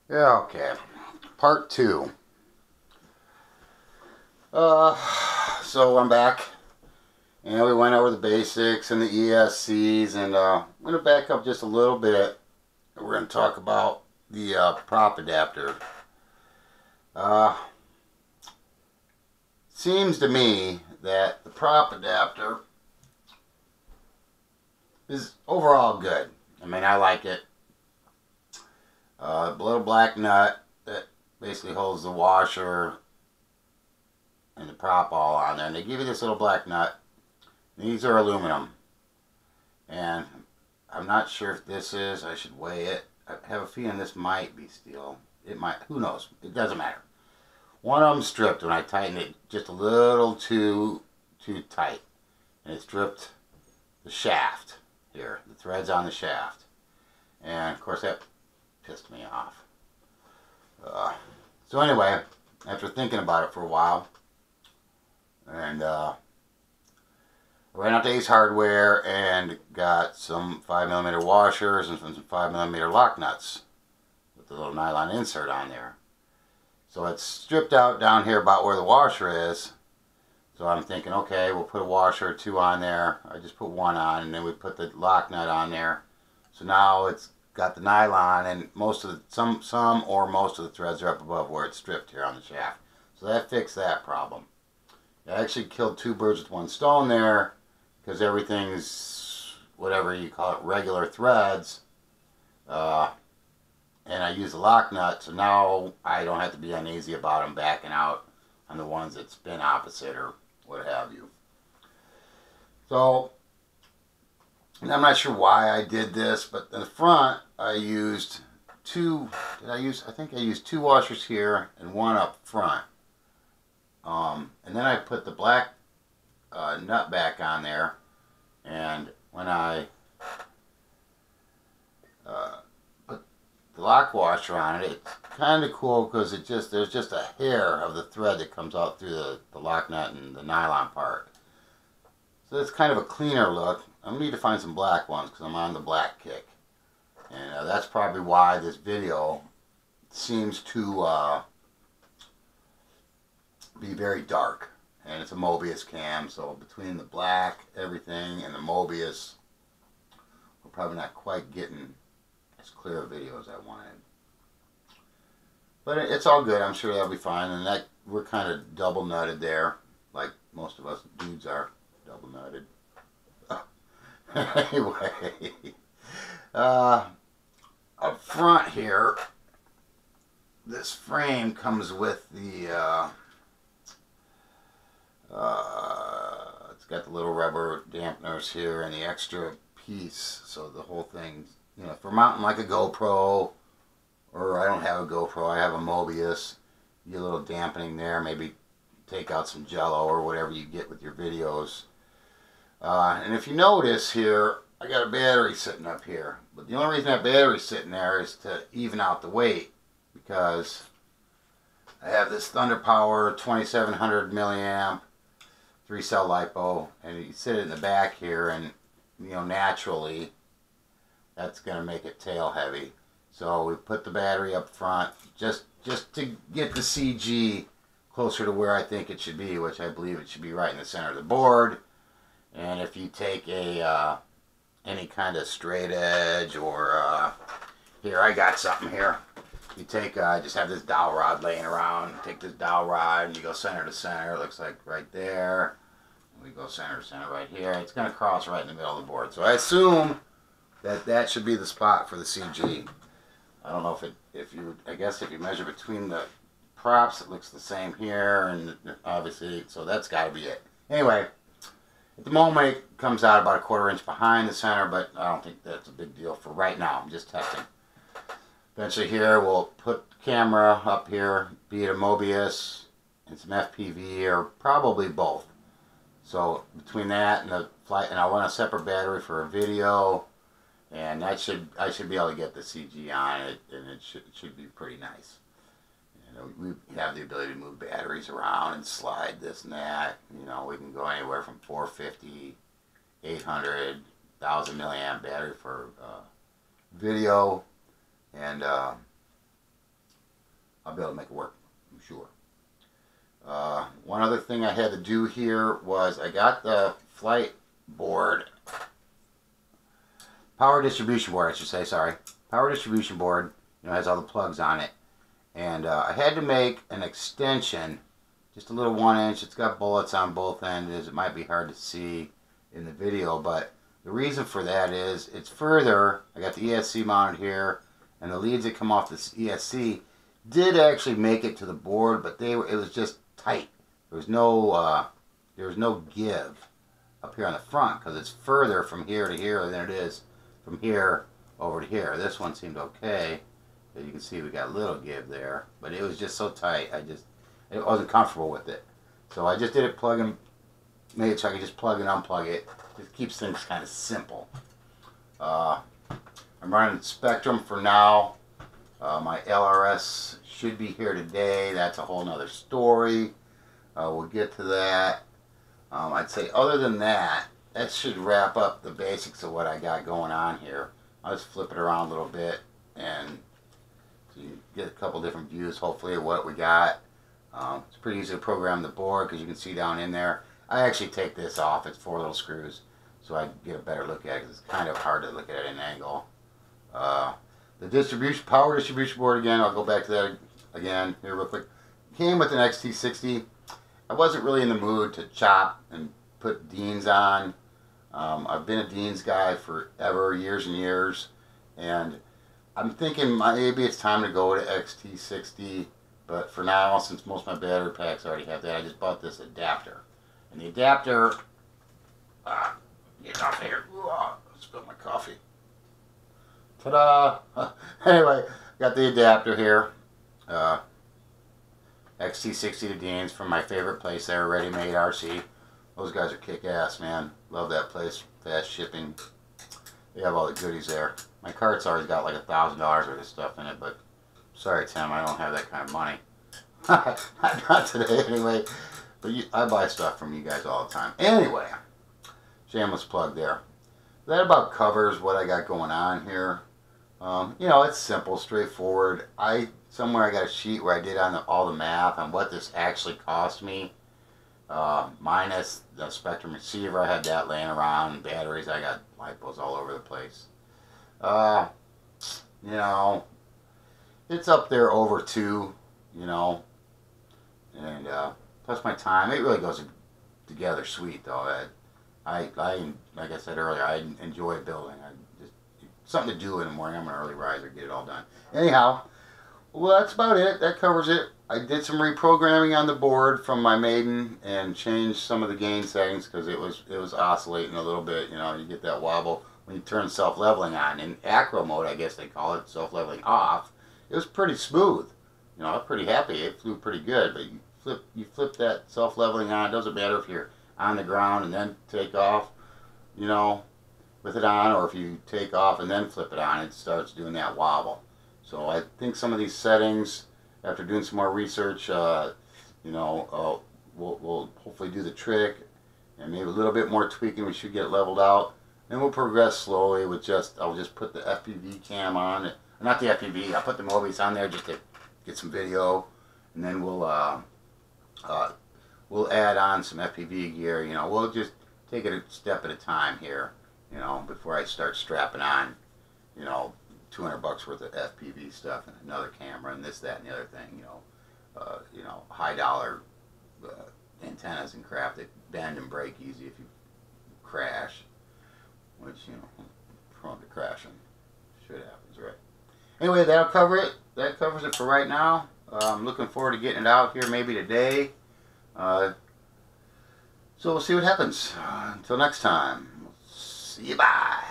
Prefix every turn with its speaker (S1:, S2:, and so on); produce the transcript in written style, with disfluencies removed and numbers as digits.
S1: Yeah, okay. Part two. So I'm back, and we went over the basics and the ESCs, and I'm going to back up just a little bit. We're going to talk about the prop adapter. Uh, Seems to me that the prop adapter is overall good. I mean, I like it. A little black nut that basically holds the washer and the prop all on there. And they give you this little black nut. These are aluminum. And I'm not sure if this is, I should weigh it. I have a feeling this might be steel. It might, who knows? It doesn't matter. One of them stripped when I tightened it just a little too tight. And it stripped the shaft here, the threads on the shaft. And of course that pissed me off. So anyway, after thinking about it for a while, and I ran out to Ace Hardware and got some 5mm washers and some 5mm lock nuts with the little nylon insert on there. So it's stripped out down here about where the washer is. So I'm thinking, okay, we'll put a washer or two on there. I just put one on, and then we put the lock nut on there. So now it's got the nylon, and most of the, some or most of the threads are up above where it's stripped here on the shaft. So that fixed that problem. I actually killed two birds with one stone there, because everything's whatever you call it, regular threads. And I use the lock nut, so now I don't have to be uneasy about them backing out on the ones that spin opposite or what have you. So I'm not sure why I did this, but in the front I used two. I think I used two washers here and one up front. And then I put the black nut back on there, and when I put the lock washer on it, it's kind of cool because there's just a hair of the thread that comes out through the lock nut and the nylon part. So it's kind of a cleaner look. I'm going to need to find some black ones because I'm on the black kick. And that's probably why this video seems to be very dark. And it's a Mobius cam, so between the black, everything, and the Mobius, we're probably not quite getting as clear a video as I wanted. But it's all good. I'm sure that'll be fine. And that we're kind of double nutted there, like most of us dudes are double nutted. Anyway, up front here, this frame comes with the it's got the little rubber dampeners here and the extra piece, so the whole thing, you know, for mounting like a GoPro, or I don't have a GoPro, I have a Mobius, you get a little dampening there, maybe take out some jello or whatever you get with your videos. And if you notice here, I got a battery sitting up here, but the only reason that battery's sitting there is to even out the weight, because I have this Thunder Power 2700 milliamp 3-cell LiPo, and you sit it in the back here, and you know, naturally that's going to make it tail heavy. So we put the battery up front just to get the CG closer to where I think it should be, which I believe it should be right in the center of the board. And if you take a any kind of straight edge, or here, I got something here. You take, I just have this dowel rod laying around. Take this dowel rod and you go center to center. It looks like right there. We go center to center right here. It's going to cross right in the middle of the board. So I assume that that should be the spot for the CG. I don't know I guess if you measure between the props, it looks the same here, and obviously, so that's got to be it. Anyway, at the moment it comes out about a 1/4 inch behind the center, but I don't think that's a big deal for right now. I'm just testing. Eventually here we'll put camera up here, be it a Mobius and some FPV, or probably both. So between that and the flight, and I want a separate battery for a video, and I should be able to get the CG on it, and it should be pretty nice. You know, we have the ability to move batteries around and slide this and that. You know, we can go anywhere from 450, 800, 1000 milliamp battery for video. And I'll be able to make it work, I'm sure. One other thing I had to do here was I got the flight board, power distribution board, I should say, sorry. Power distribution board, you know, has all the plugs on it. And I had to make an extension, just a little 1-inch. It's got bullets on both ends. It might be hard to see in the video, but the reason for that is it's further. I got the ESC mounted here, and the leads that come off this ESC did actually make it to the board, but it was just tight. There was no give up here on the front because it's further from here to here than it is from here over to here. This one seemed okay. As you can see, we got a little give there, but it was just so tight. I wasn't comfortable with it, so I just did it made it so I could just plug and unplug it. It keeps things kind of simple. I'm running Spectrum for now. My LRS should be here today. That's a whole nother story. We'll get to that. I'd say other than that, that should wrap up the basics of what I got going on here. I'll just flip it around a little bit and so you get a couple different views, hopefully, of what we got. It's pretty easy to program the board because you can see down in there. I actually take this off. It's 4 little screws, so I get a better look at it because it's kind of hard to look at it at an angle. The power distribution board again, I'll go back to that again here real quick. Came with an XT60. I wasn't really in the mood to chop and put Deans on. I've been a Deans guy forever, years and years, and I'm thinking maybe it's time to go to XT60, but for now, since most of my battery packs already have that, I just bought this adapter. And the adapter, get off here, I spilled my coffee. Ta-da! Anyway, got the adapter here. XT60 to Dean's from my favorite place there, Ready Made RC. Those guys are kick-ass, man. Love that place. Fast shipping. They have all the goodies there. My cart's already got like $1,000 worth of stuff in it, but sorry, Tim, I don't have that kind of money. Not today, anyway. But I buy stuff from you guys all the time. Anyway, shameless plug there. That about covers what I got going on here. You know, it's simple, straightforward. Somewhere I got a sheet where I did all the math on what this actually cost me. Minus the Spectrum receiver, I had that laying around. Batteries, I got lipos all over the place. You know, it's up there over 2, you know. And plus my time, it really goes together sweet though. Like I said earlier, I enjoy building. Something to do in the morning. I'm an early riser, get it all done. Anyhow, well, that's about it. That covers it. I did some reprogramming on the board from my Maiden and changed some of the gain settings because it was oscillating a little bit. You know, you get that wobble when you turn self-leveling on. In acro mode, I guess they call it, self-leveling off, it was pretty smooth. You know, I'm pretty happy. It flew pretty good, but you flip that self-leveling on. It doesn't matter if you're on the ground and then take off, you know, with it on, or if you take off and then flip it on, it starts doing that wobble. So I think some of these settings, after doing some more research, you know, we'll hopefully do the trick, and maybe a little bit more tweaking, we should get it leveled out. Then we'll progress slowly with I'll just put the FPV cam on, not the FPV, I'll put the Mobius on there just to get some video, and then we'll add on some FPV gear. You know, we'll just take it a step at a time here, you know, before I start strapping on, you know, $200 worth of FPV stuff and another camera and this, that, and the other thing, you know, high dollar antennas and crap that bend and break easy if you crash, which, you know, prone to crashing. Shit happens, right? Anyway, that'll cover it. That covers it for right now. I'm looking forward to getting it out here maybe today. So we'll see what happens. Until next time, see you, bye.